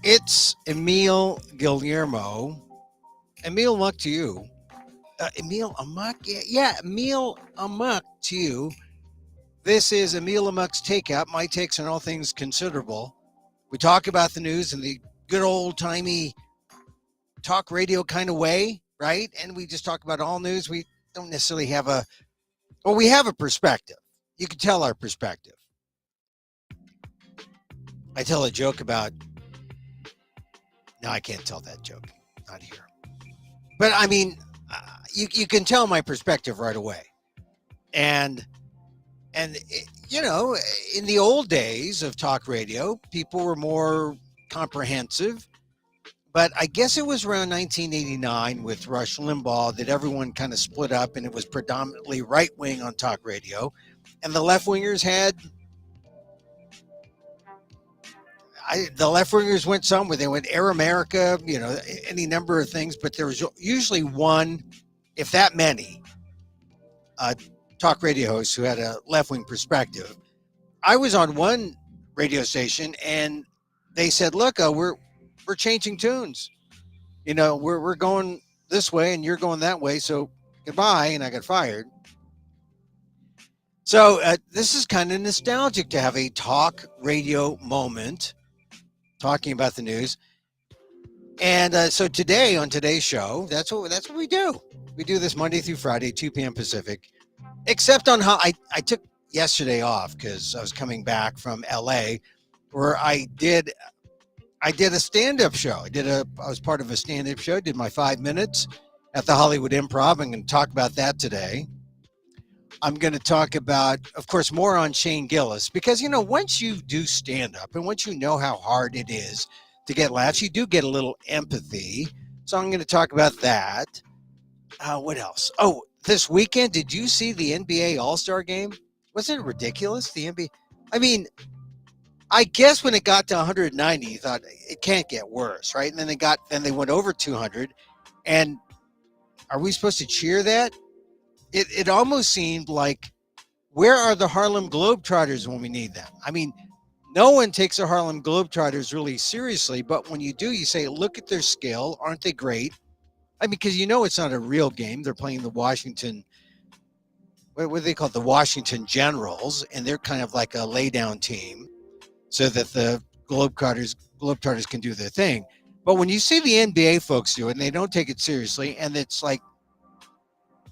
It's Emil Guillermo. Emil, luck to you. Emil Amok? Yeah, Emil Amok to you. This is Emil Amok's Takeout, my takes on all things considerable. We talk about the news in the good old timey talk radio kind of way, right? And we just talk about all news. We don't necessarily have we have a perspective. You can tell our perspective. I tell a joke about, no, I can't tell that joke. Not here. But I mean, you can tell my perspective right away. And in the old days of talk radio, people were more comprehensive. But I guess it was around 1989 with Rush Limbaugh that everyone kind of split up, and it was predominantly right wing on talk radio, and the left wingers the left wingers went somewhere. They went Air America, any number of things, but there was usually one, if that many, talk radio hosts who had a left wing perspective. I was on one radio station, and they said, "Look, we're changing tunes. We're going this way, and you're going that way. So goodbye." And I got fired. So this is kind of nostalgic to have a talk radio moment talking about the news. And so today on today's show, that's what we do. We do this Monday through Friday, 2 p.m. Pacific. Except on how I took yesterday off because I was coming back from LA, where I did a stand-up show. I was part of a stand-up show. Did my 5 minutes at the Hollywood Improv. I'm going to talk about that today. I'm going to talk about, of course, more on Shane Gillis because once you do stand-up and once you know how hard it is to get laughs, you do get a little empathy. So I'm going to talk about that. What else? Oh, this weekend, did you see the NBA All-Star game? Wasn't it ridiculous? The NBA. I mean, I guess when it got to 190, you thought it can't get worse, right? And then they went over 200. And are we supposed to cheer that? It almost seemed like, where are the Harlem Globetrotters when we need them? I mean, no one takes the Harlem Globetrotters really seriously, but when you do, you say, look at their skill. Aren't they great? I mean, because it's not a real game. They're playing the Washington, what do they call it? The Washington Generals, and they're kind of like a lay-down team so that the Globetrotters can do their thing. But when you see the NBA folks do it, and they don't take it seriously, and it's like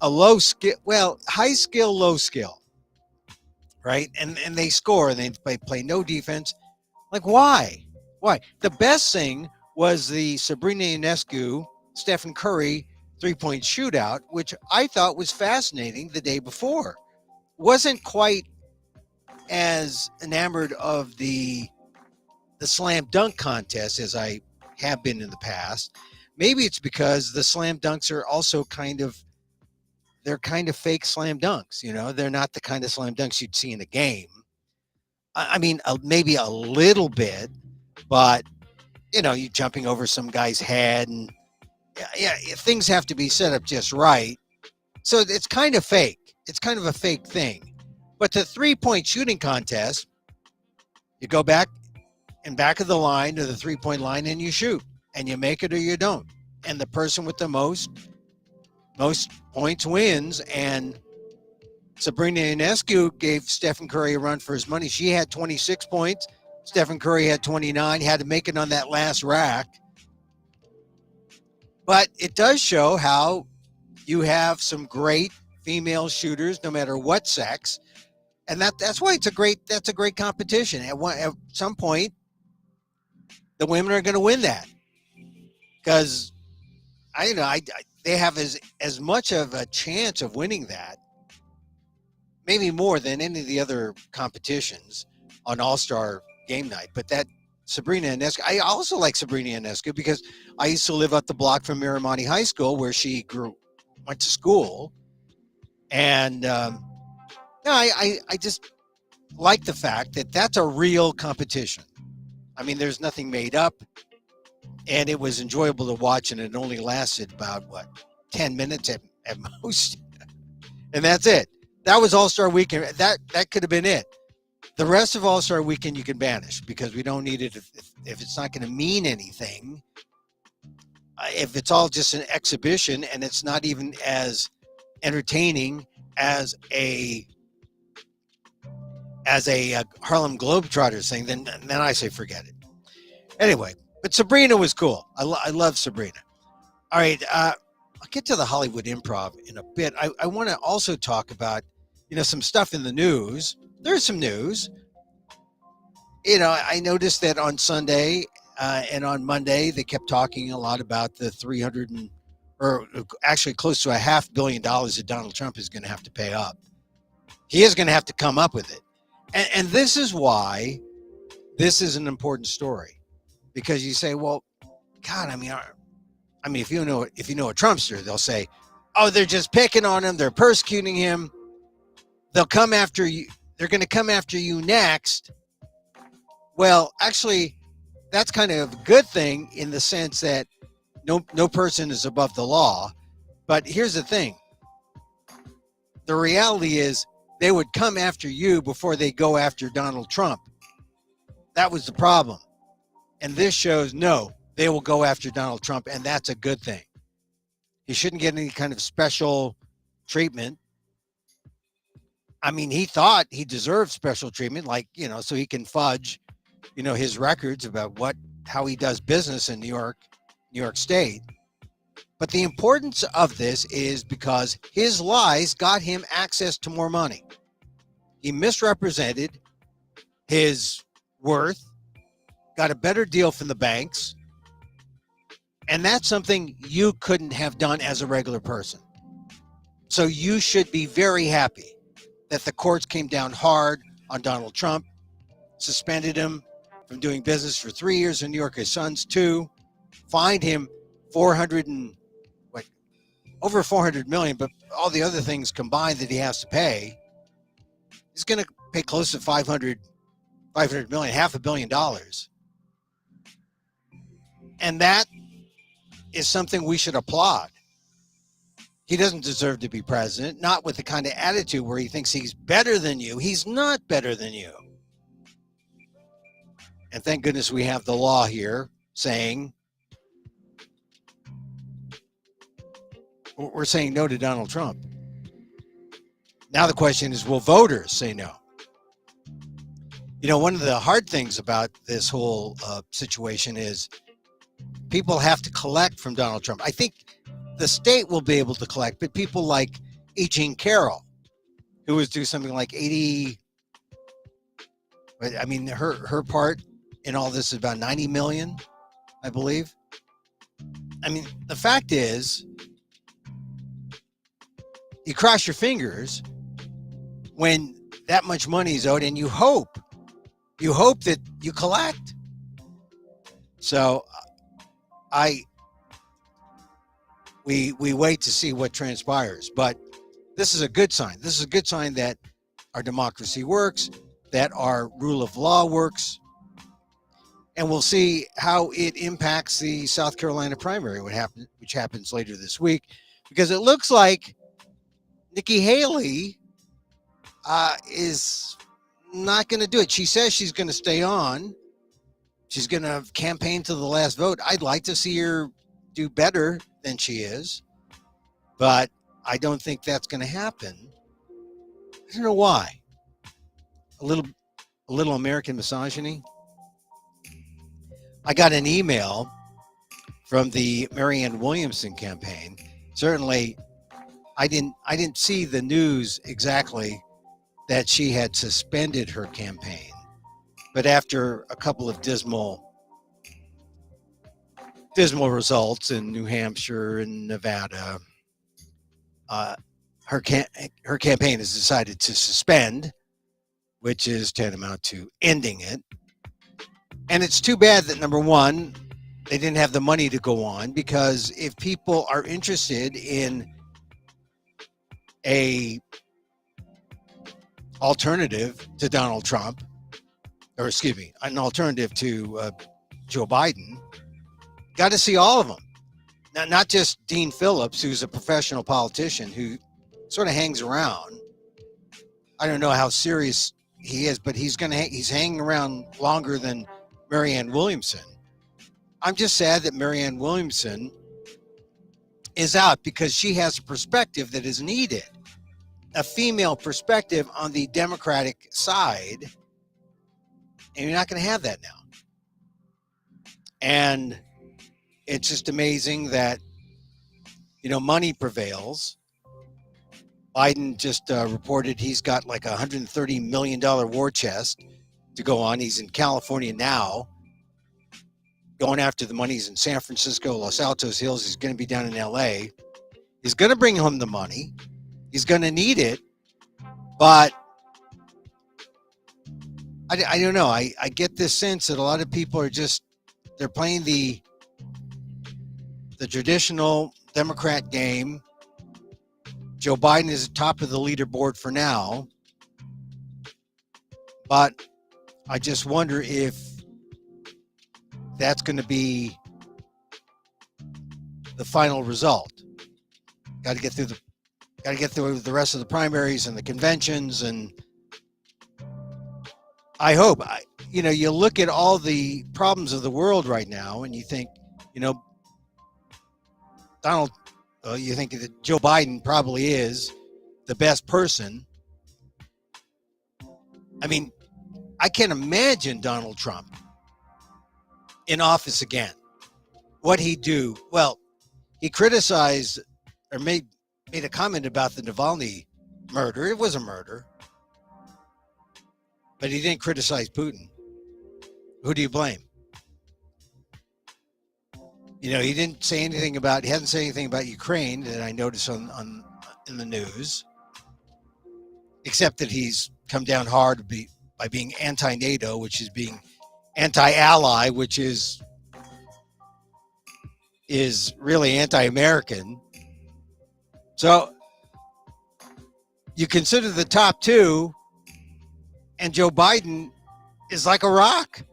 a low skill, high skill, low skill, right? And they score, and they play no defense. Like, why? Why? The best thing was the Sabrina Ionescu, Stephen Curry three-point shootout, which I thought was fascinating the day before. Wasn't quite as enamored of the slam dunk contest as I have been in the past. Maybe it's because the slam dunks are also they're kind of fake slam dunks. They're not the kind of slam dunks you'd see in a game. I mean, maybe a little bit, but you're jumping over some guy's head, and things have to be set up just right. So it's kind of fake. It's kind of a fake thing. But the 3-point shooting contest, you go back of the line to the 3-point line and you shoot, and you make it or you don't. And the person with the most points wins. And Sabrina Ionescu gave Stephen Curry a run for his money. She had 26 points. Stephen Curry had 29. He had to make it on that last rack. But it does show how you have some great female shooters, no matter what sex. And that's why that's a great competition. At some point, the women are going to win that. Because they have as much of a chance of winning that, maybe more than any of the other competitions on All-Star game night. But that Sabrina Ionescu, I also like Sabrina Ionescu because I used to live up the block from Miramonte High School, where she went to school. And I just like the fact that that's a real competition. I mean, there's nothing made up. And it was enjoyable to watch, and it only lasted about 10 minutes at most, and that's it. That was All-Star Weekend. That could have been it. The rest of All Star Weekend you can banish because we don't need it if it's not going to mean anything. If it's all just an exhibition and it's not even as entertaining as a Harlem Globetrotters thing, then I say forget it. Anyway, but Sabrina was cool. I love Sabrina. All right, I'll get to the Hollywood Improv in a bit. I want to also talk about, some stuff in the news. There's some news. I noticed that on Sunday and on Monday, they kept talking a lot about the or actually close to $500 million that Donald Trump is going to have to pay up. He is going to have to come up with it. And this is why this is an important story, because you say, well, God, I mean, if you know a Trumpster, they'll say, oh, they're just picking on him. They're persecuting him. They'll come after you. They're going to come after you next. Well, actually, that's kind of a good thing in the sense that no person is above the law. But here's the thing. The reality is they would come after you before they go after Donald Trump. That was the problem. And this shows, no, they will go after Donald Trump, and that's a good thing. He shouldn't get any kind of special treatment. I mean, he thought he deserved special treatment, so he can fudge, his records about how he does business in New York State. But the importance of this is because his lies got him access to more money. He misrepresented his worth, got a better deal from the banks, and that's something you couldn't have done as a regular person. So you should be very happy that the courts came down hard on Donald Trump, suspended him from doing business for 3 years in New York, his sons 2, fined him over 400 million, but all the other things combined that he has to pay, he's going to pay close to 500 million, $500 million. And that is something we should applaud. He doesn't deserve to be president, not with the kind of attitude where he thinks he's better than you. He's not better than you. And thank goodness we have the law here saying, we're saying no to Donald Trump. Now the question is, will voters say no? One of the hard things about this whole situation is people have to collect from Donald Trump. I think the state will be able to collect, but people like E. Jean Carroll, who was due something like 80, I mean, her part in all this is about 90 million, I believe. I mean, the fact is, you cross your fingers when that much money is owed, and you hope that you collect. So we wait to see what transpires, but this is a good sign. This is a good sign that our democracy works, that our rule of law works, and we'll see how it impacts the South Carolina primary, which happens later this week, because it looks like Nikki Haley is not going to do it. She says she's going to stay on. She's going to campaign to the last vote. I'd like to see her do better than she is, but I don't think that's going to happen. I don't know why. A little American misogyny. I got an email from the Marianne Williamson campaign. Certainly, I didn't see the news exactly that she had suspended her campaign, but after a couple of dismal results in New Hampshire and Nevada, her campaign has decided to suspend, which is tantamount to ending it. And it's too bad that, number one, they didn't have the money to go on, because if people are interested in a alternative to Donald Trump, or excuse me, an alternative to Joe Biden, got to see all of them. Not just Dean Phillips, who's a professional politician who sort of hangs around. I don't know how serious he is, but he's hanging around longer than Marianne Williamson. I'm just sad that Marianne Williamson is out because she has a perspective that is needed, a female perspective on the Democratic side, and you're not going to have that now. And it's just amazing that, money prevails. Biden just reported he's got like a $130 million war chest to go on. He's in California now, going after the money. He's in San Francisco, Los Altos Hills. He's going to be down in LA. He's going to bring home the money. He's going to need it. But I don't know. I get this sense that a lot of people are they're playing the traditional Democrat game. Joe Biden is at top of the leaderboard for now. But I just wonder if that's going to be the final result. Got to get through the rest of the primaries and the conventions, and I hope you look at all the problems of the world right now, and you think, you think that Joe Biden probably is the best person. I mean, I can't imagine Donald Trump in office again. What he'd do? Well, he criticized or made a comment about the Navalny murder. It was a murder. But he didn't criticize Putin. Who do you blame? He didn't say anything he hasn't said anything about Ukraine that I noticed in the news, except that he's come down hard by being anti-NATO, which is being anti-ally, which is really anti-American. So you consider the top two, and Joe Biden is like a rock.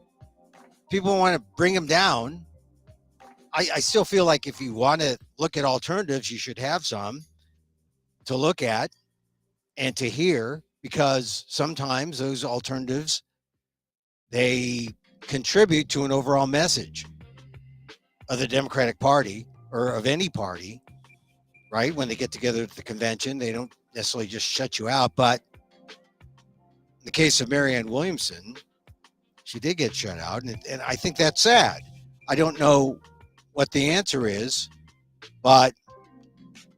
People want to bring him down. I still feel like if you want to look at alternatives, you should have some to look at and to hear, because sometimes those alternatives, they contribute to an overall message of the Democratic Party or of any party, right? When they get together at the convention, they don't necessarily just shut you out. But in the case of Marianne Williamson, she did get shut out, and I think that's sad. I don't know what the answer is, but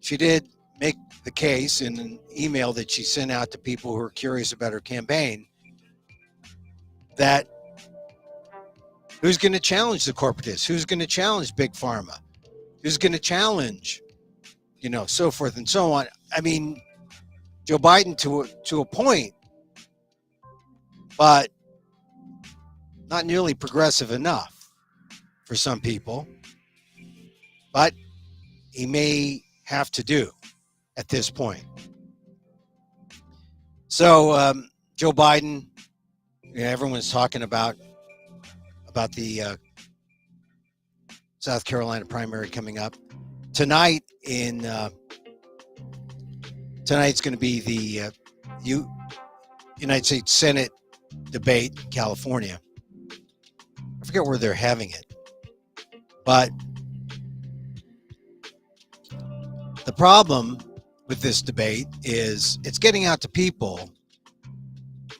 she did make the case in an email that she sent out to people who are curious about her campaign, that who's going to challenge the corporatists? Who's going to challenge Big Pharma? Who's going to challenge, so forth and so on. I mean, Joe Biden to a point, but not nearly progressive enough for some people. But he may have to do at this point. So Joe Biden, everyone's talking about the South Carolina primary coming up tonight. Tonight's going to be the United States Senate debate in California. I forget where they're having it, but the problem with this debate is it's getting out to people,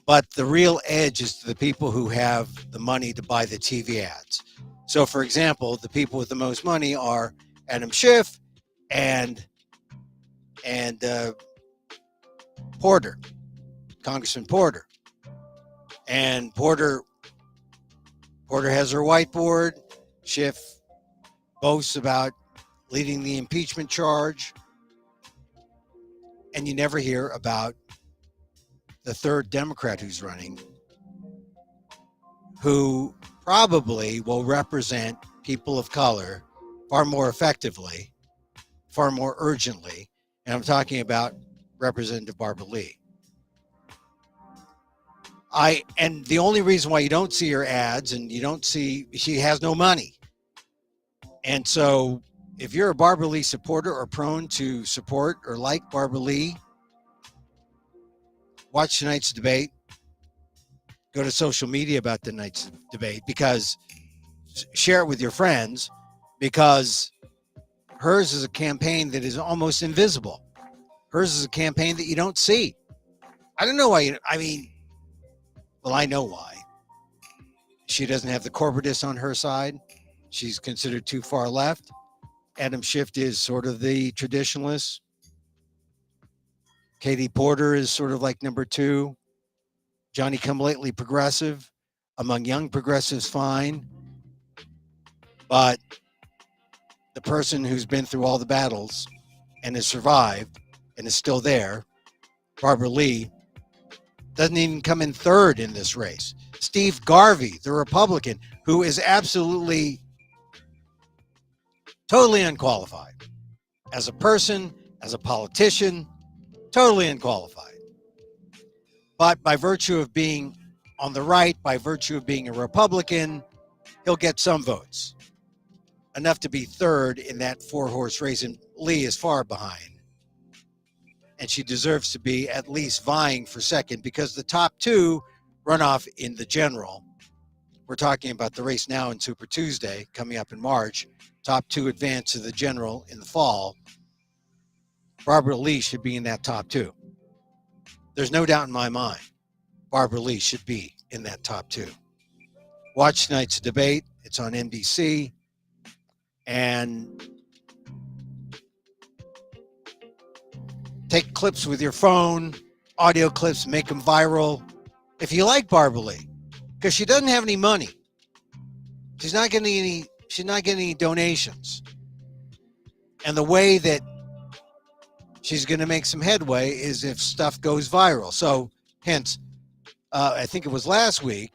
but the real edge is to the people who have the money to buy the TV ads. So, for example, the people with the most money are Adam Schiff and Porter, Congressman Porter. And Porter has her whiteboard. Schiff boasts about leading the impeachment charge. And you never hear about the third Democrat who's running, who probably will represent people of color far more effectively, far more urgently. And I'm talking about Representative Barbara Lee. And the only reason why you don't see her ads and she has no money. And so if you're a Barbara Lee supporter or prone to support or like Barbara Lee, watch tonight's debate. go to social media about the night's debate, because share it with your friends, because hers is a campaign that is almost invisible. Hers is a campaign that you don't see. I don't know why. Well, I know why. She doesn't have the corporatists on her side. She's considered too far left. Adam Schiff is sort of the traditionalist. Katie Porter is sort of like number two. Johnny come lately progressive. Among young progressives, fine. But the person who's been through all the battles and has survived and is still there, Barbara Lee, doesn't even come in third in this race. Steve Garvey, the Republican, who is absolutely, totally unqualified as a person, as a politician, totally unqualified. But by virtue of being on the right, by virtue of being a Republican, he'll get some votes, enough to be third in that four-horse race, and Lee is far behind. And she deserves to be at least vying for second, because the top two run off in the general. We're talking about the race now in Super Tuesday coming up in March. Top two advance to the general in the fall. Barbara Lee should be in that top two. There's no doubt in my mind Barbara Lee should be in that top two. Watch tonight's debate. It's on NBC. And take clips with your phone, audio clips, make them viral. If you like Barbara Lee, because she doesn't have any money. She's not getting any donations. And the way that she's going to make some headway is if stuff goes viral. So, hence, I think it was last week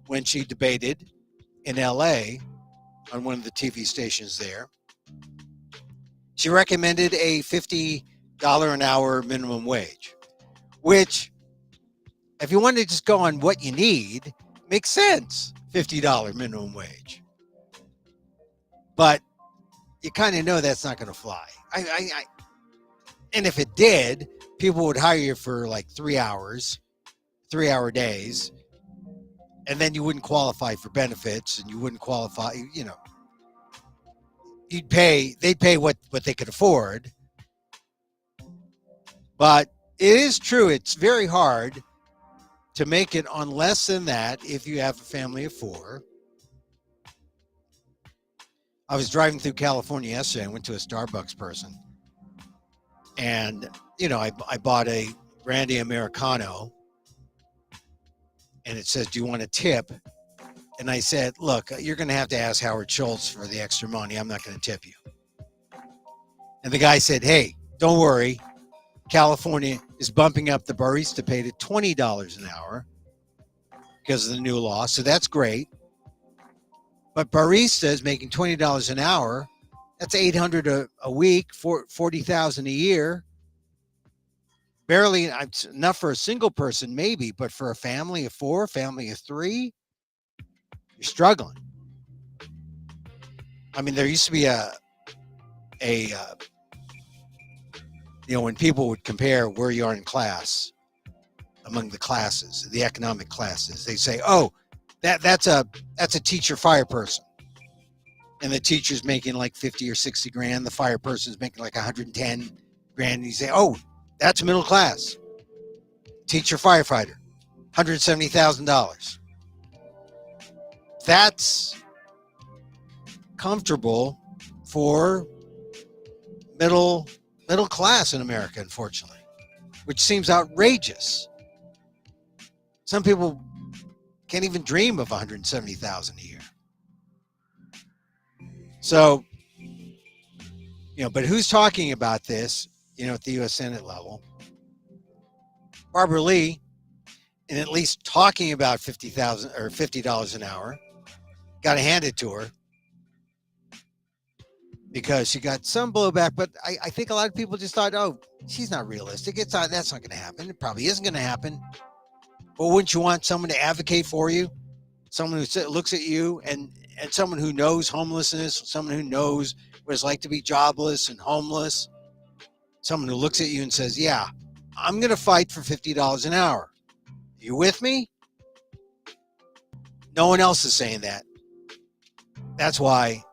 when she debated in LA on one of the TV stations there, she recommended a $50 an hour minimum wage, which, if you want to just go on what you need, makes sense. $50 minimum wage. But you kind of know that's not going to fly. And if it did, people would hire you for like 3 hours, 3-hour days, and then you wouldn't qualify for benefits, and you wouldn't qualify, they'd pay what they could afford. But it is true, it's very hard to make it on less than that if you have a family of four. I was driving through California yesterday. I went to a Starbucks person. And, I bought a brandy Americano. And it says, do you want a tip? And I said, look, you're going to have to ask Howard Schultz for the extra money. I'm not going to tip you. And the guy said, hey, don't worry. California is bumping up the barista pay to $20 an hour because of the new law. So that's great. But barista is making $20 an hour. That's $800 a week, $40,000 a year. Barely enough for a single person, maybe, but for a family of four, family of three, you're struggling. I mean, there used to be when people would compare where you are in class among the classes, the economic classes, they say, oh, that's a teacher fire person. And the teacher's making like 50 or 60 grand. The fire person's making like 110 grand. And you say, oh, that's middle class. Teacher firefighter, $170,000. That's comfortable for middle class in America, unfortunately, which seems outrageous. Some people can't even dream of $170,000 a year. So, but who's talking about this, at the U.S. Senate level? Barbara Lee, in at least talking about $50 an hour, got to hand it to her because she got some blowback. But I think a lot of people just thought, oh, she's not realistic. That's not going to happen. It probably isn't going to happen. But wouldn't you want someone to advocate for you? Someone who looks at you and someone who knows homelessness, someone who knows what it's like to be jobless and homeless, someone who looks at you and says, yeah, I'm going to fight for $50 an hour. You with me? No one else is saying that. That's why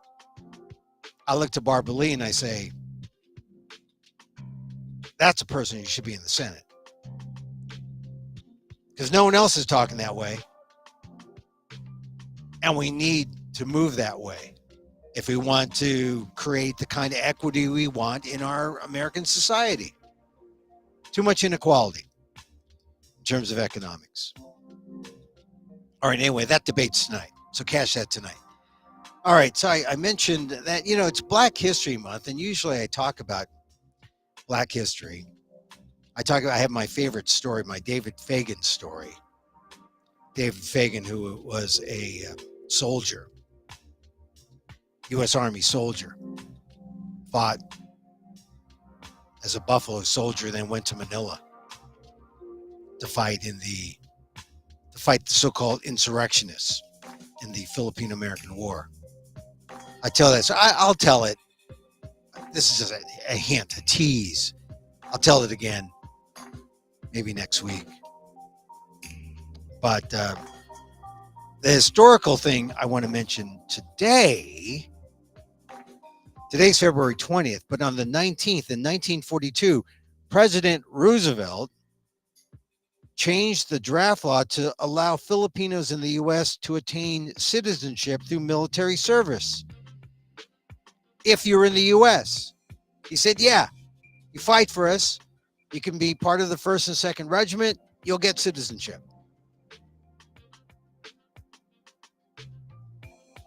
I look to Barbara Lee and I say, that's a person who should be in the Senate. Because no one else is talking that way. And we need to move that way if we want to create the kind of equity we want in our American society. Too much inequality in terms of economics. All right, anyway, that debate's tonight. So cash that tonight. All right, so I mentioned that, it's Black History Month, and usually I talk about Black history. I have my favorite story, my David Fagan story. David Fagan, who was a soldier, U.S. Army soldier, fought as a Buffalo soldier, then went to Manila to fight the so-called insurrectionists in the Philippine-American War. I tell that, so I'll tell it. This is just a hint, a tease. I'll tell it again, maybe next week. But the historical thing I want to mention today, today's February 20th, but on the 19th in 1942, President Roosevelt changed the draft law to allow Filipinos in the U.S. to attain citizenship through military service. If you're in the U.S., he said, yeah, you fight for us, you can be part of the 1st and 2nd Regiment, you'll get citizenship.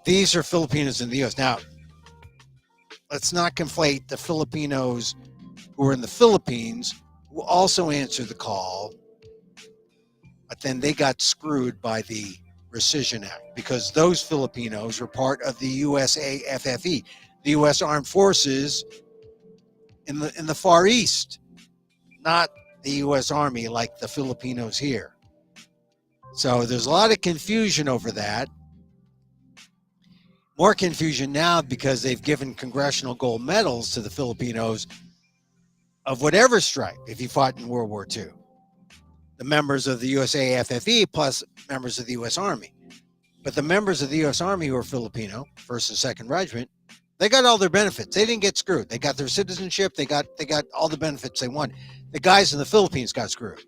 These are Filipinos in the U.S. Now, let's not conflate the Filipinos who are in the Philippines, who also answered the call, but then they got screwed by the Rescission Act because those Filipinos were part of the USAFFE, the U.S. Armed Forces in the Far East, not the U.S. Army like the Filipinos here. So there's a lot of confusion over that. More confusion now because they've given congressional gold medals to the Filipinos of whatever stripe if you fought in World War II. The members of the USAFFE plus members of the U.S. Army. But the members of the U.S. Army who are Filipino, 1st and 2nd Regiment, they got all their benefits. They didn't get screwed. They got their citizenship. They got all the benefits they wanted. The guys in the Philippines got screwed.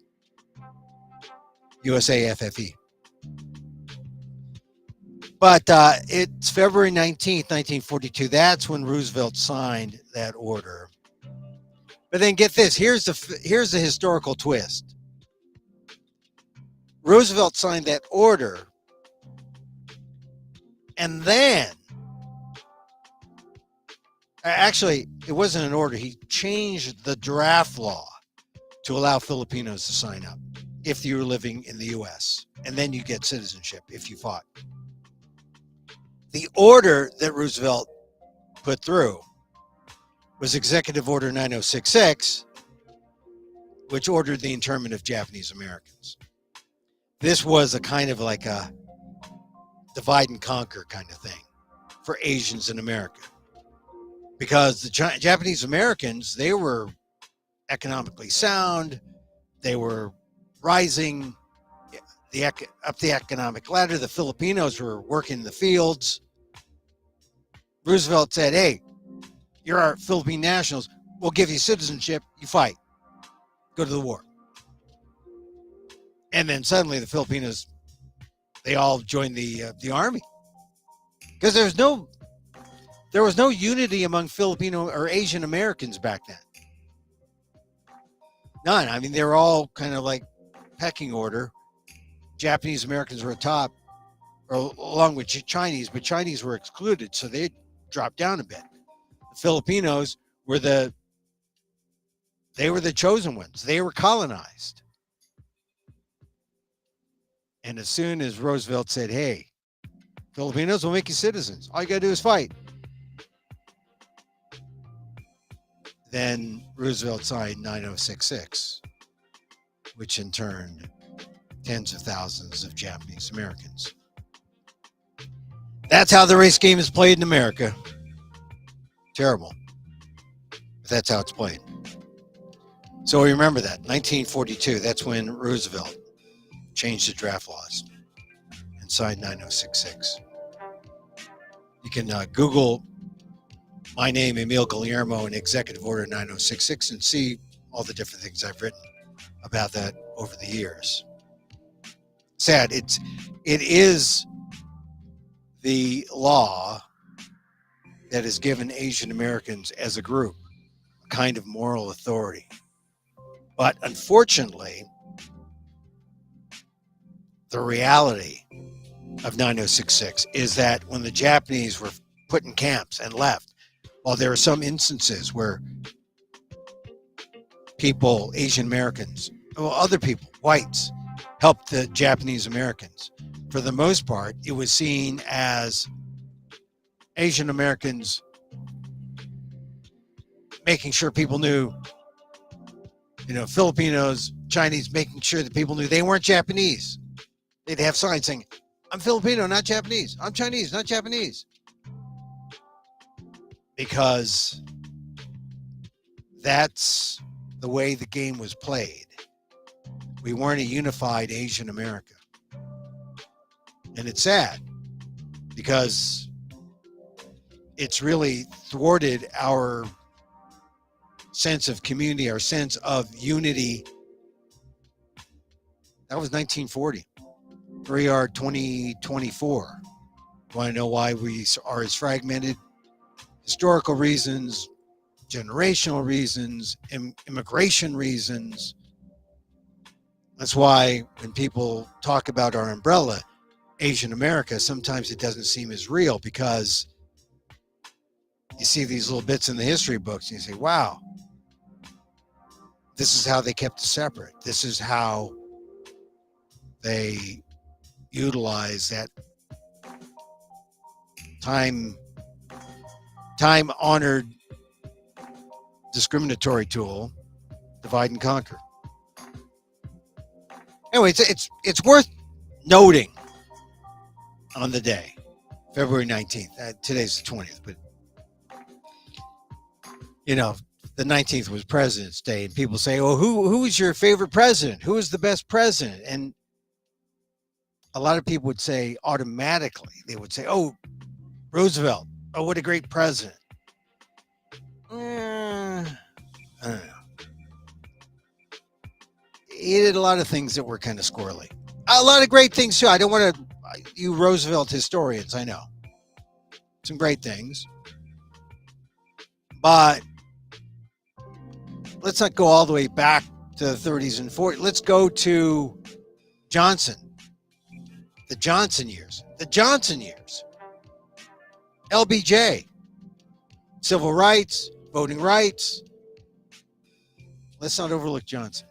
USAFFE. But it's February 19th, 1942. That's when Roosevelt signed that order. But then get this. Here's the historical twist. Roosevelt signed that order, and then, actually, it wasn't an order. He changed the draft law to allow Filipinos to sign up if you were living in the U.S., and then you get citizenship if you fought. The order that Roosevelt put through was Executive Order 9066, which ordered the internment of Japanese Americans. This was a kind of like a divide and conquer kind of thing for Asians in America. Because the Japanese Americans, they were economically sound, they were rising up the economic ladder. The Filipinos were working in the fields. Roosevelt said, hey, you're our Philippine nationals, we'll give you citizenship, you fight, go to the war. And then suddenly the Filipinos, they all joined the army. Because there was no unity among Filipino or Asian Americans back then. None. I mean, they were all kind of like pecking order. Japanese Americans were atop, or along with Chinese, but Chinese were excluded, so they dropped down a bit. The Filipinos were the chosen ones. They were colonized. And as soon as Roosevelt said, hey, Filipinos will make you citizens, all you got to do is fight. Then Roosevelt signed 9066, which in turn tens of thousands of Japanese Americans. That's how the race game is played in America. Terrible. But that's how it's played. So remember that, 1942, that's when Roosevelt changed the draft laws and signed 9066. You can Google my name, Emil Guillermo, and Executive Order 9066, and see all the different things I've written about that over the years. Sad. It is the law that has given Asian Americans as a group a kind of moral authority. But unfortunately, the reality of 9066 is that when the Japanese were put in camps and left, while there are some instances where people, Asian Americans, well, other people, whites, helped the Japanese Americans, for the most part, it was seen as Asian Americans making sure people knew, Filipinos, Chinese, making sure that people knew they weren't Japanese. They'd have signs saying, I'm Filipino, not Japanese. I'm Chinese, not Japanese. Because that's the way the game was played. We weren't a unified Asian America. And it's sad because it's really thwarted our sense of community, our sense of unity. That was 1940. Here we are 2024. Want to know why we are as fragmented? Historical reasons, generational reasons, immigration reasons. That's why when people talk about our umbrella, Asian America, sometimes it doesn't seem as real, because you see these little bits in the history books and you say, wow, this is how they kept it separate. This is how they utilize that time-honored discriminatory tool, divide and conquer. Anyway, it's worth noting on the day, February 19th. Today's the 20th, but the 19th was President's Day, and people say, "Oh, who is your favorite president? Who is the best president?" And a lot of people would say automatically, they would say, "Oh, Roosevelt. Oh, what a great president." I don't know. He did a lot of things that were kind of squirrely. A lot of great things too. I don't want to, you Roosevelt historians, I know some great things, but let's not go all the way back to the 30s and 40s. Let's go to Johnson, the Johnson years, LBJ, civil rights, voting rights. Let's not overlook Johnson.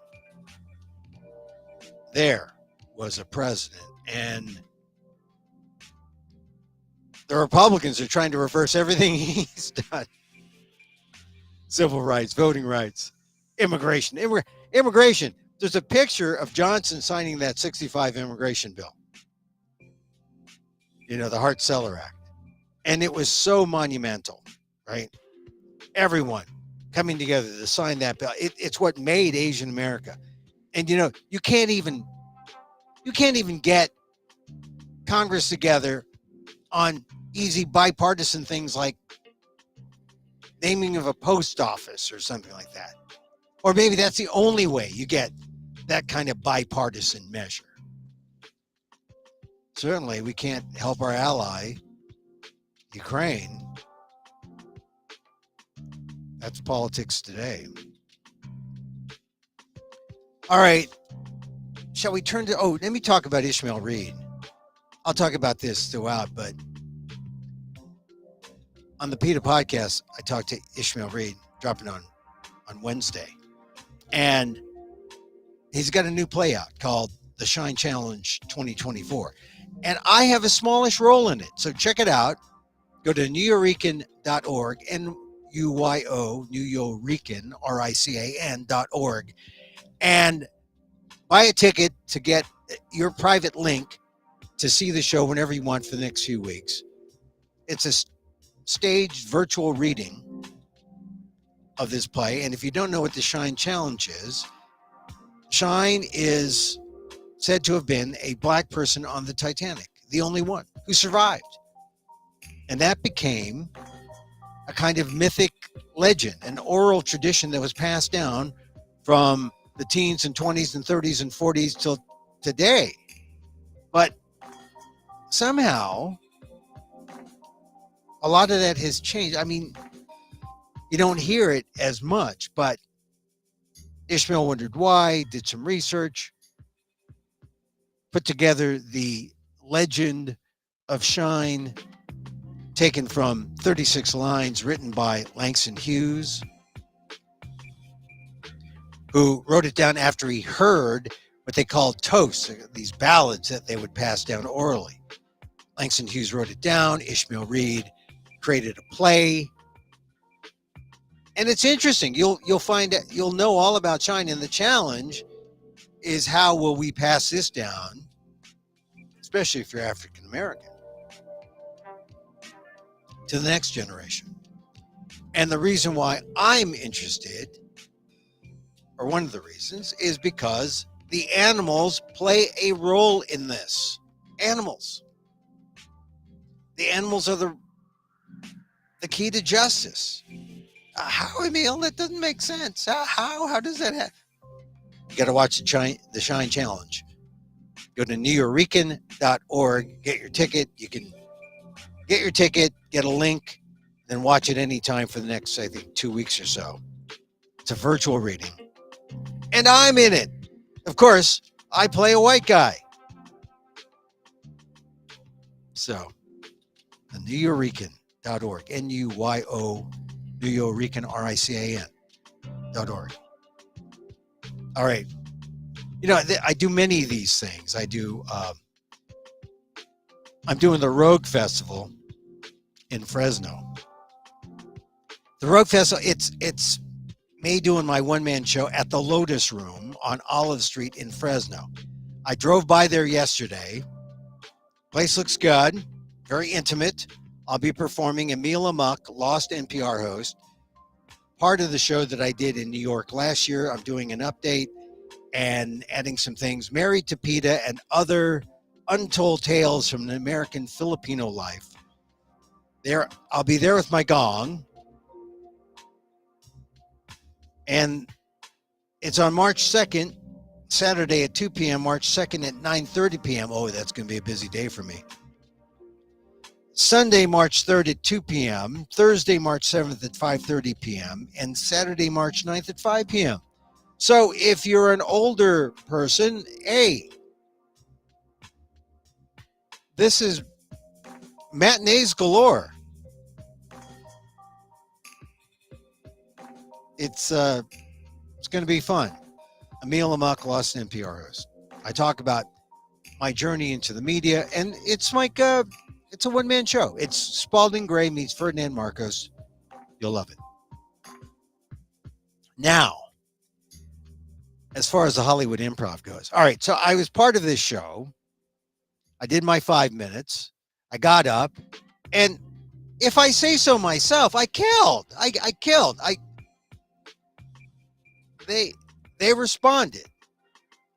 There was a president, and the Republicans are trying to reverse everything he's done. Civil rights, voting rights, immigration. Immigration. There's a picture of Johnson signing that 65 immigration bill. The Hart-Celler Act. And it was so monumental, right? Everyone coming together to sign that bill. It's what made Asian America. And you can't even get Congress together on easy bipartisan things like naming of a post office or something like that. Or maybe that's the only way you get that kind of bipartisan measure. Certainly, we can't help our ally, Ukraine. That's politics today. All right. Shall we turn to, let me talk about Ishmael Reed. I'll talk about this throughout, but on the PETA podcast, I talked to Ishmael Reed, dropping on Wednesday. And he's got a new play out called The Shine Challenge 2024. And I have a smallish role in it. So check it out. Go to nuyorican.org, N-U-Y-O, Nuyorican, R-I-C-A-N.org, and buy a ticket to get your private link to see the show whenever you want for the next few weeks. It's a staged virtual reading of this play. And if you don't know what the Shine Challenge is, Shine is said to have been a black person on the Titanic. the only one who survived. And that became a kind of mythic legend, an oral tradition that was passed down from the teens and 20s and 30s and 40s till today. But somehow, a lot of that has changed. I mean, you don't hear it as much, but Ishmael wondered why, did some research, put together the legend of Shine, taken from 36 lines written by Langston Hughes, who wrote it down after he heard what they called toasts, these ballads that they would pass down orally. Langston Hughes wrote it down. Ishmael Reed created a play. And it's interesting. You'll find that you'll know all about Shine. And the challenge is, how will we pass this down, especially if you're African American, to the next generation? And the reason why I'm interested, or one of the reasons, is because the animals play a role in this. Animals. The animals are the key to justice. How, Emil? That doesn't make sense. How does that happen? You got to watch the Shine Challenge. Go to newyorrican.org, get your ticket. You can get your ticket, get a link, then watch it anytime for the next, I think, 2 weeks or so. It's a virtual reading. And I'm in it. Of course, I play a white guy. So, the newyorrican.org, N-U-Y-O, newyorrican, RICAN.org. All right. You know, I do many of these things. I'm doing the Rogue Festival in Fresno. The Rogue Festival, it's me doing my one-man show at the Lotus Room on Olive Street in Fresno. I drove by there yesterday. Place looks good, very intimate. I'll be performing Emil Amok, Lost NPR host, part of the show that I did in New York last year. I'm doing an update and adding some things. Married to PETA and other untold tales from the American Filipino life. I'll be there with my gong. And it's on March 2nd, Saturday at 2 p.m., March 2nd at 9:30 p.m. Oh, that's going to be a busy day for me. Sunday, March 3rd at 2 p.m., Thursday, March 7th at 5:30 p.m., and Saturday, March 9th at 5 p.m. So if you're an older person, hey, this is matinees galore. It's going to be fun. Emil Amok, Lost NPR host. I talk about my journey into the media, and it's like it's a one-man show. It's Spalding Gray meets Ferdinand Marcos. You'll love it. Now, as far as the Hollywood Improv goes. All right, so I was part of this show. I did my 5 minutes. I got up, and if I say so myself, I killed. I killed. They responded.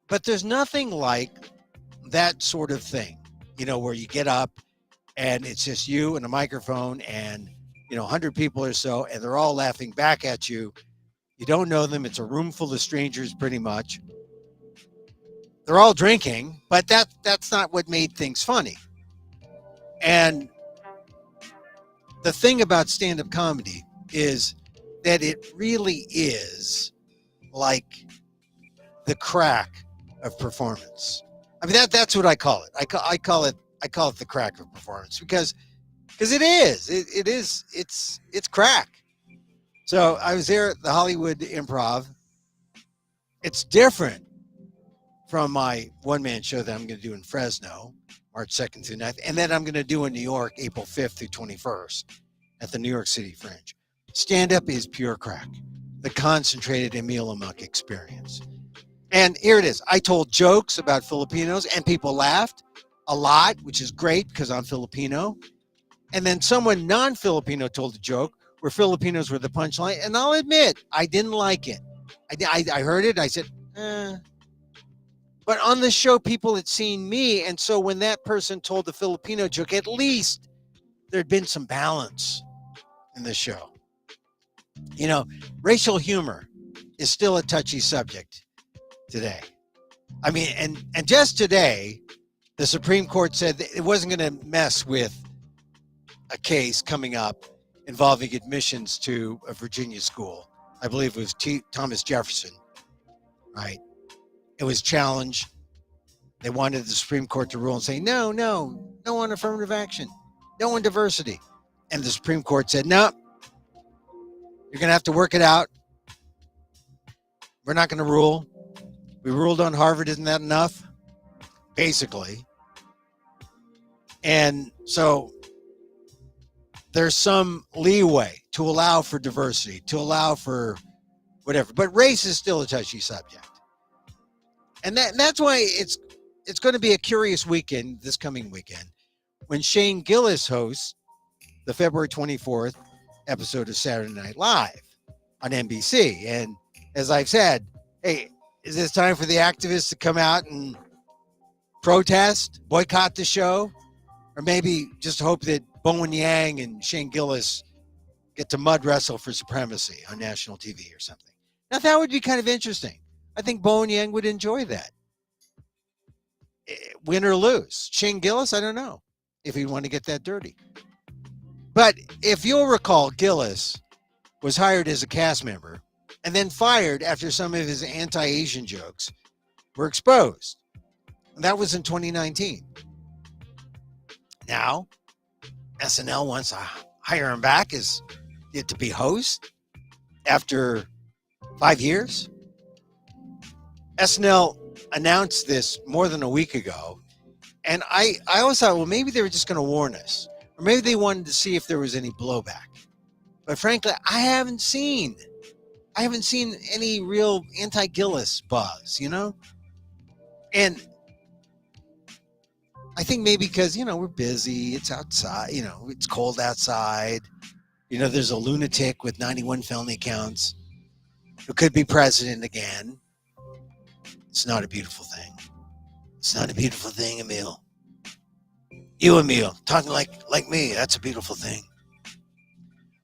But there's nothing like that sort of thing, you know, where you get up and it's just you and a microphone and, 100 people or so, and they're all laughing back at you. You don't know them. It's a room full of strangers, pretty much. They're all drinking, but that's not what made things funny. And the thing about stand-up comedy is that it really is like the crack of performance. I mean, that's what I call it. I call it the crack of performance because it is. It's crack. So I was there at the Hollywood Improv. It's different from my one-man show that I'm going to do in Fresno, March 2nd through 9th, and then I'm going to do in New York, April 5th through 21st at the New York City Fringe. Stand-up is pure crack, the concentrated Emil Amok experience. And here it is. I told jokes about Filipinos, and people laughed a lot, which is great because I'm Filipino. And then someone non-Filipino told a joke where Filipinos were the punchline, and I'll admit, I didn't like it. I heard it, I said, But on the show, people had seen me. And so when that person told the Filipino joke, at least there'd been some balance in the show. You know, racial humor is still a touchy subject today. I mean, and just today, the Supreme Court said that it wasn't going to mess with a case coming up involving admissions to a Virginia school. I believe it was Thomas Jefferson, right? It was challenged. They wanted the Supreme Court to rule and say, no on affirmative action, no on diversity. And the Supreme Court said, no, you're going to have to work it out. We're not going to rule. We ruled on Harvard. Isn't that enough? Basically. And so there's some leeway to allow for diversity, to allow for whatever. But race is still a touchy subject. And that's why it's going to be a curious weekend, this coming weekend, when Shane Gillis hosts the February 24th episode of Saturday Night Live on NBC. And as I've said, hey, is this time for the activists to come out and protest, boycott the show? Or maybe just hope that Bowen Yang and Shane Gillis get to mud wrestle for supremacy on national TV or something. Now, that would be kind of interesting. I think Bowen Yang would enjoy that. Win or lose. Shane Gillis, I don't know if he'd want to get that dirty. But if you'll recall, Gillis was hired as a cast member and then fired after some of his anti-Asian jokes were exposed. And that was in 2019. Now, SNL wants to hire him back as to be host after 5 years. SNL announced this more than a week ago, and I always thought, well, maybe they were just going to warn us, or maybe they wanted to see if there was any blowback. But frankly, I haven't seen any real anti-Gillis buzz, you know? And I think maybe because, you know, we're busy, it's outside, you know, it's cold outside, you know, there's a lunatic with 91 felony counts who could be president again. It's not a beautiful thing. It's not a beautiful thing, Emil. You, Emil, talking like me, that's a beautiful thing.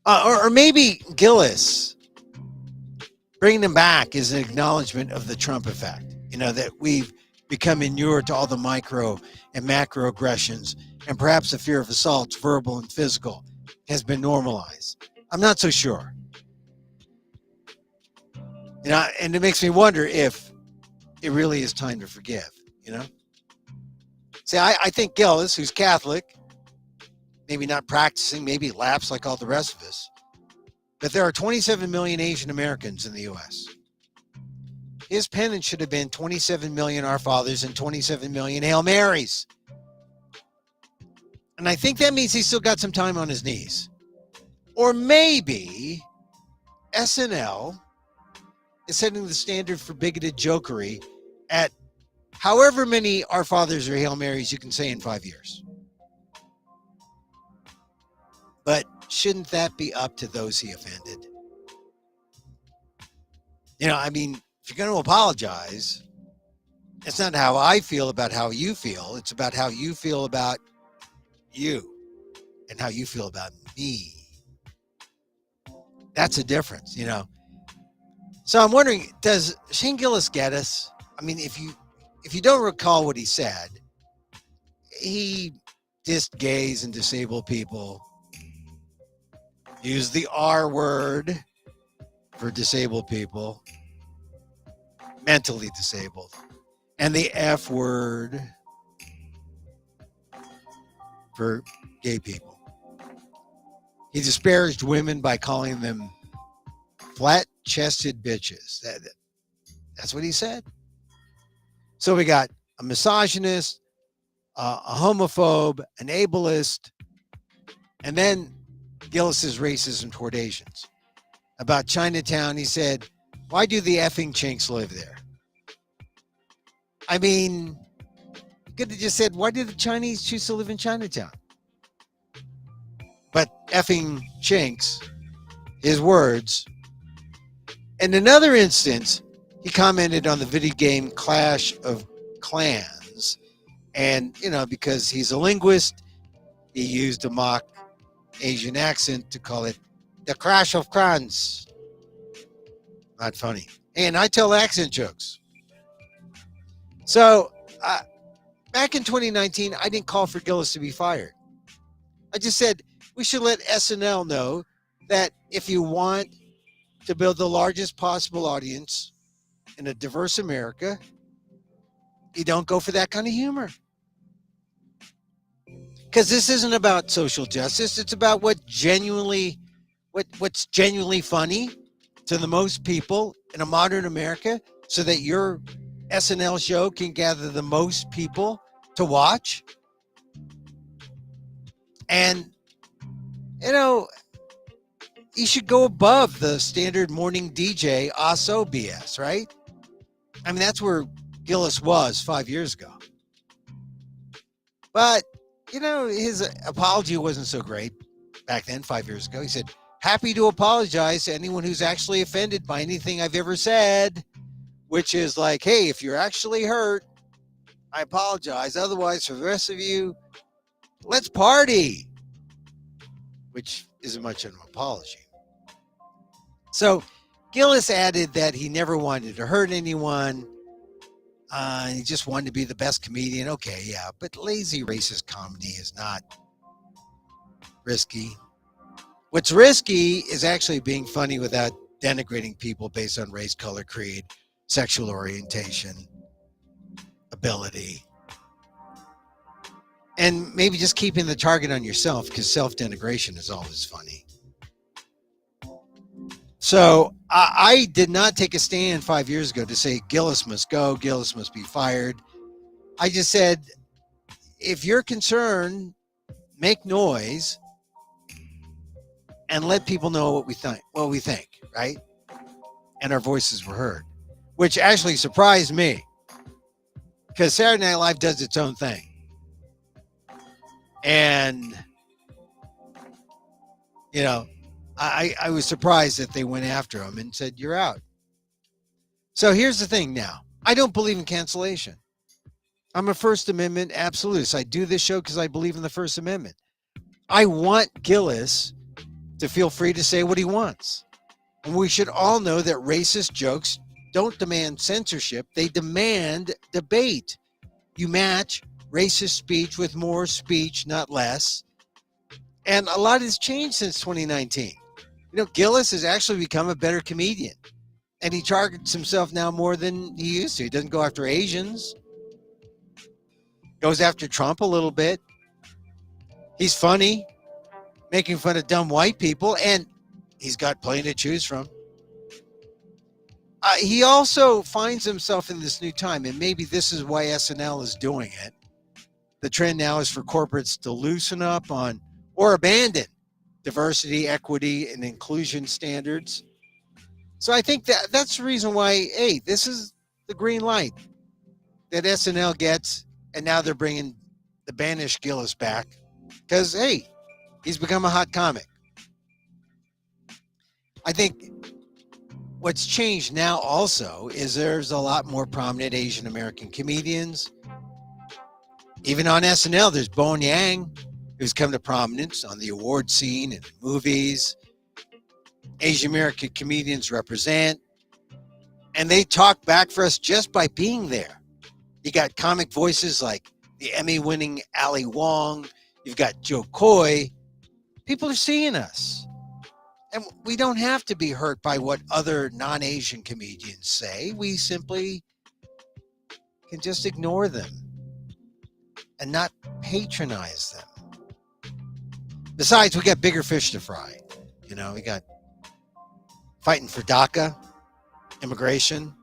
Or maybe Gillis bringing him back is an acknowledgement of the Trump effect, you know, that we've become inured to all the micro and macro aggressions, and perhaps the fear of assaults, verbal and physical, has been normalized. I'm not so sure. You know, and it makes me wonder if it really is time to forgive, you know? See, I think Gillis, who's Catholic, maybe not practicing, maybe lapsed like all the rest of us, but there are 27 million Asian Americans in the U.S. His penance should have been 27 million Our Fathers and 27 million Hail Marys. And I think that means he's still got some time on his knees. Or maybe SNL is setting the standard for bigoted jokery at however many Our Fathers or Hail Marys you can say in 5 years. But shouldn't that be up to those he offended? You know, I mean, if you're going to apologize, it's not how I feel about how you feel. It's about how you feel about you and how you feel about me. That's a difference, you know. So I'm wondering, does Shane Gillis get us? I mean, if you don't recall what he said, he dissed gays and disabled people, used the R word for disabled people, mentally disabled, and the F word for gay people. He disparaged women by calling them flat-chested bitches. That's what he said. So we got a misogynist, a homophobe, an ableist, and then Gillis's racism toward Asians. About Chinatown, he said, why do the effing chinks live there? I mean, you could have just said, why did the Chinese choose to live in Chinatown? But effing chinks, his words. In another instance, he commented on the video game Clash of clans. And, because he's a linguist, he used a mock Asian accent to call it the crash of clans. Not funny. And I tell accent jokes. So back in 2019, I didn't call for Gillis to be fired. I just said we should let SNL know that if you want to build the largest possible audience in a diverse America, you don't go for that kind of humor. Because this isn't about social justice. It's about what's genuinely funny to the most people in a modern America, so that your SNL show can gather the most people to watch. And, you should go above the standard morning DJ also BS, right? I mean, that's where Gillis was 5 years ago. But, his apology wasn't so great back then, 5 years ago. He said, happy to apologize to anyone who's actually offended by anything I've ever said, which is like, hey, if you're actually hurt, I apologize. Otherwise, for the rest of you, let's party, which isn't much of an apology. So Gillis added that he never wanted to hurt anyone. He just wanted to be the best comedian. Okay, yeah, but lazy racist comedy is not risky. What's risky is actually being funny without denigrating people based on race, color, creed, sexual orientation, ability, and maybe just keeping the target on yourself, because self-denigration is always funny. So I did not take a stand 5 years ago to say Gillis must go, Gillis must be fired. I just said, if you're concerned, make noise and let people know what we think, right? And our voices were heard, which actually surprised me, because Saturday Night Live does its own thing. And, I was surprised that they went after him and said, you're out. So here's the thing now. I don't believe in cancellation. I'm a First Amendment absolutist. I do this show because I believe in the First Amendment. I want Gillis to feel free to say what he wants. And we should all know that racist jokes don't demand censorship. They demand debate. You match racist speech with more speech, not less. And a lot has changed since 2019. Gillis has actually become a better comedian. And he targets himself now more than he used to. He doesn't go after Asians. Goes after Trump a little bit. He's funny, making fun of dumb white people, and he's got plenty to choose from. He also finds himself in this new time, and maybe this is why SNL is doing it. The trend now is for corporates to loosen up on or abandon diversity, equity, and inclusion standards. So I think that's the reason why, hey, this is the green light that SNL gets, and now they're bringing the banished Gillis back because, hey, he's become a hot comic. I think what's changed now also is there's a lot more prominent Asian American comedians. Even on SNL, there's Bowen Yang, who's come to prominence on the award scene and movies. Asian American comedians represent, and they talk back for us just by being there. You got comic voices like the Emmy-winning Ali Wong. You've got Joe Coy. People are seeing us. And we don't have to be hurt by what other non-Asian comedians say. We simply can just ignore them and not patronize them. Besides, we got bigger fish to fry. We got fighting for DACA, immigration,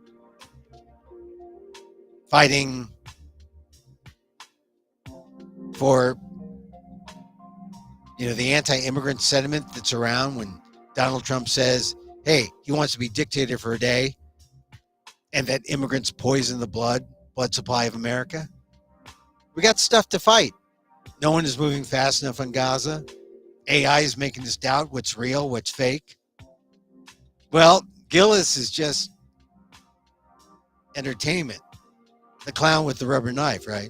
fighting for, the anti-immigrant sentiment that's around when Donald Trump says, hey, he wants to be dictator for a day, and that immigrants poison the blood supply of America. We got stuff to fight. No one is moving fast enough on Gaza. AI is making us doubt what's real, what's fake. Well, Gillis is just entertainment. the clown with the rubber knife, right?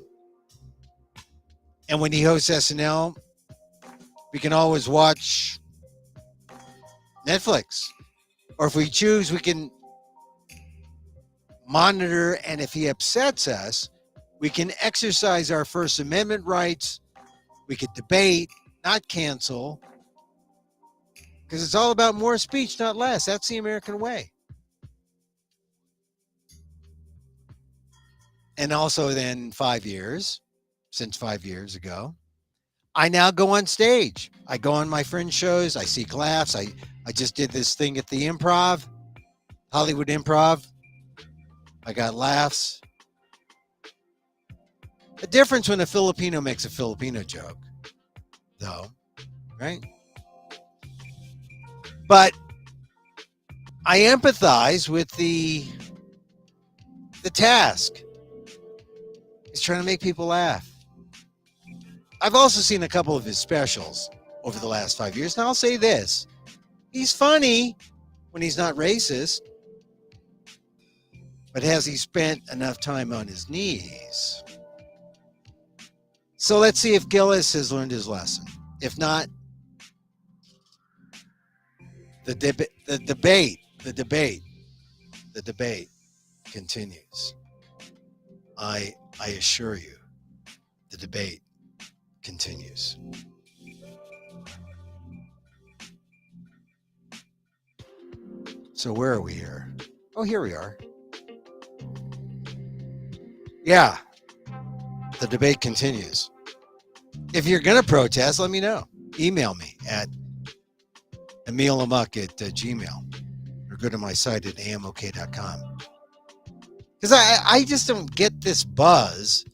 And when he hosts SNL, we can always watch Netflix. Or if we choose, we can monitor, and if he upsets us, we can exercise our First Amendment rights. We could debate, not cancel, because it's all about more speech, not less. That's the American way. And also, then 5 years, since 5 years ago, I now go on stage. I go on my friends' shows. I seek laughs. I just did this thing at the Improv, Hollywood Improv. I got laughs. The difference when a Filipino makes a Filipino joke, though, right? But I empathize with the task. He's trying to make people laugh. I've also seen a couple of his specials over the last 5 years, and I'll say this. He's funny when he's not racist, but has he spent enough time on his knees? So let's see if Gillis has learned his lesson. If not, the debate continues. I assure you, the debate continues. So where are we here? Oh, here we are. Yeah, the debate continues. If you're going to protest, let me know. Email me at Emil.Amok@gmail, or go to my site at amok.com. Because I just don't get this buzz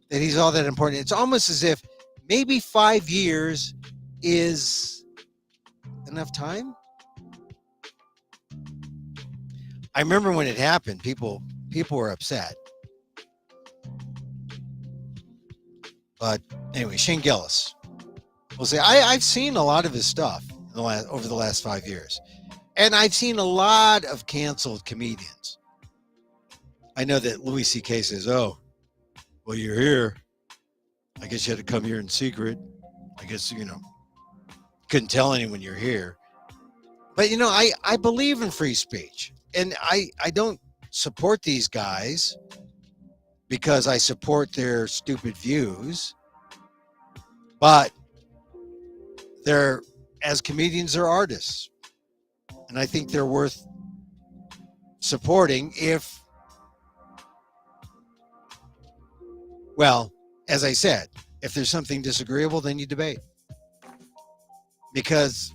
that he's all that important. It's almost as if maybe 5 years is enough time. I remember when it happened, people were upset. But anyway, Shane Gillis. We'll say I've seen a lot of his stuff over the last 5 years. And I've seen a lot of canceled comedians. I know that Louis C.K. says, oh, well, you're here. I guess you had to come here in secret. I guess, couldn't tell anyone you're here. But, I believe in free speech. And I don't support these guys because I support their stupid views. But as comedians, they're artists. And I think they're worth supporting as I said, if there's something disagreeable, then you debate. Because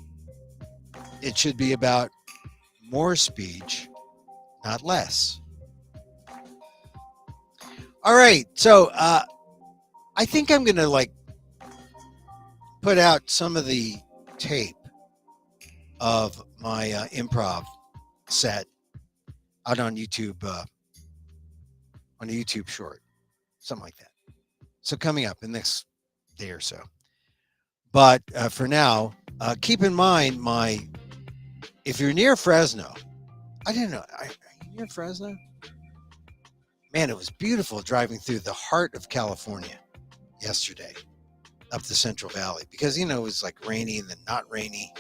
it should be about more speech, not less. All right. So I think I'm going to put out some of the tape of my improv set out on YouTube, on a YouTube short, something like that. So coming up in the next day or so. But for now, keep in mind if you're near Fresno, I didn't know, are you near Fresno? Man, it was beautiful driving through the heart of California yesterday up the Central Valley because, it was rainy and then not rainy.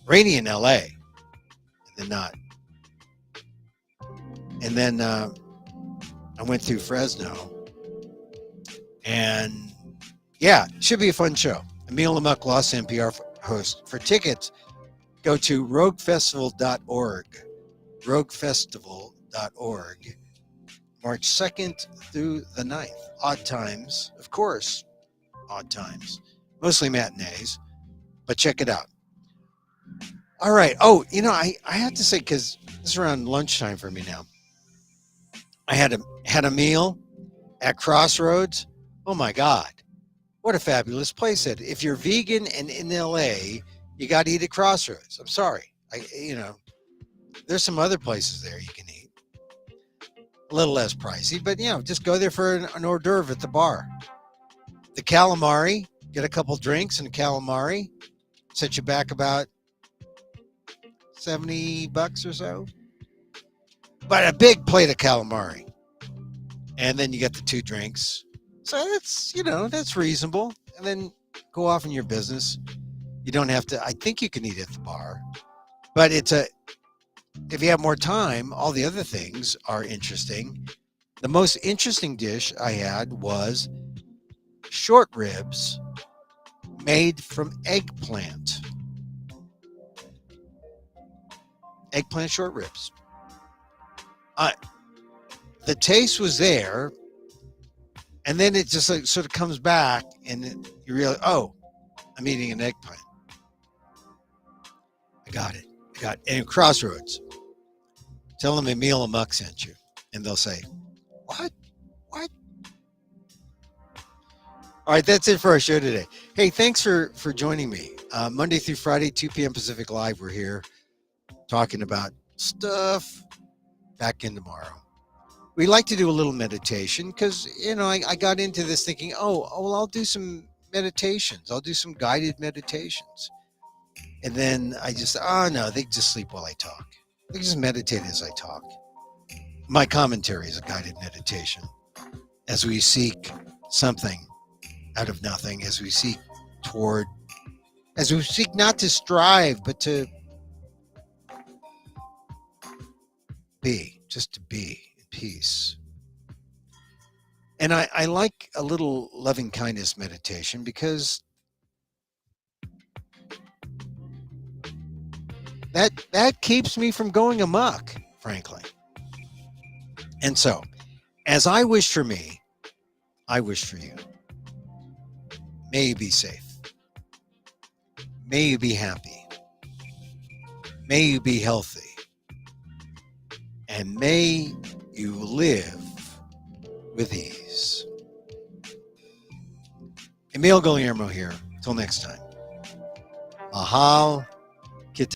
Rainy in LA and then not. And then I went through Fresno. And yeah, should be a fun show. Emil Amok, Lost NPR host. For tickets, go to roguefestival.org. Roguefestival.org. March 2nd through the 9th. Odd times, of course. Odd times. Mostly matinees. But check it out. All right. Oh, I have to say, because this is around lunchtime for me now. I had a meal at Crossroads. Oh my God, what a fabulous place! If you're vegan and in LA, you got to eat at Crossroads. I'm sorry, there's some other places there you can eat, a little less pricey, but just go there for an hors d'oeuvre at the bar. The calamari, get a couple drinks and a calamari, set you back about $70 or so. But a big plate of calamari. and then you get the 2 drinks. So that's reasonable. And then go off in your business. You don't have to. I think you can eat at the bar, but if you have more time, all the other things are interesting. The most interesting dish I had was short ribs made from eggplant. Eggplant short ribs. The taste was there, and then it just like sort of comes back, and you realize, oh, I'm eating an eggplant. I got it. And Crossroads, tell them Emil and Muck sent you, and they'll say, what? What? All right, that's it for our show today. Hey, thanks for joining me. Monday through Friday, 2 p.m. Pacific Live. We're here talking about stuff. Back in tomorrow. We like to do a little meditation because, I got into this thinking, well, I'll do some meditations. I'll do some guided meditations. And then I just, no, they just sleep while I talk. They just meditate as I talk. My commentary is a guided meditation as we seek something out of nothing, as we seek not to strive, but to be, just to be in peace. And I like a little loving kindness meditation because that keeps me from going amok, frankly. And so, as I wish for me, I wish for you. May you be safe. May you be happy. May you be healthy. And may you live with ease. Emil Guillermo here. Till next time. Mahal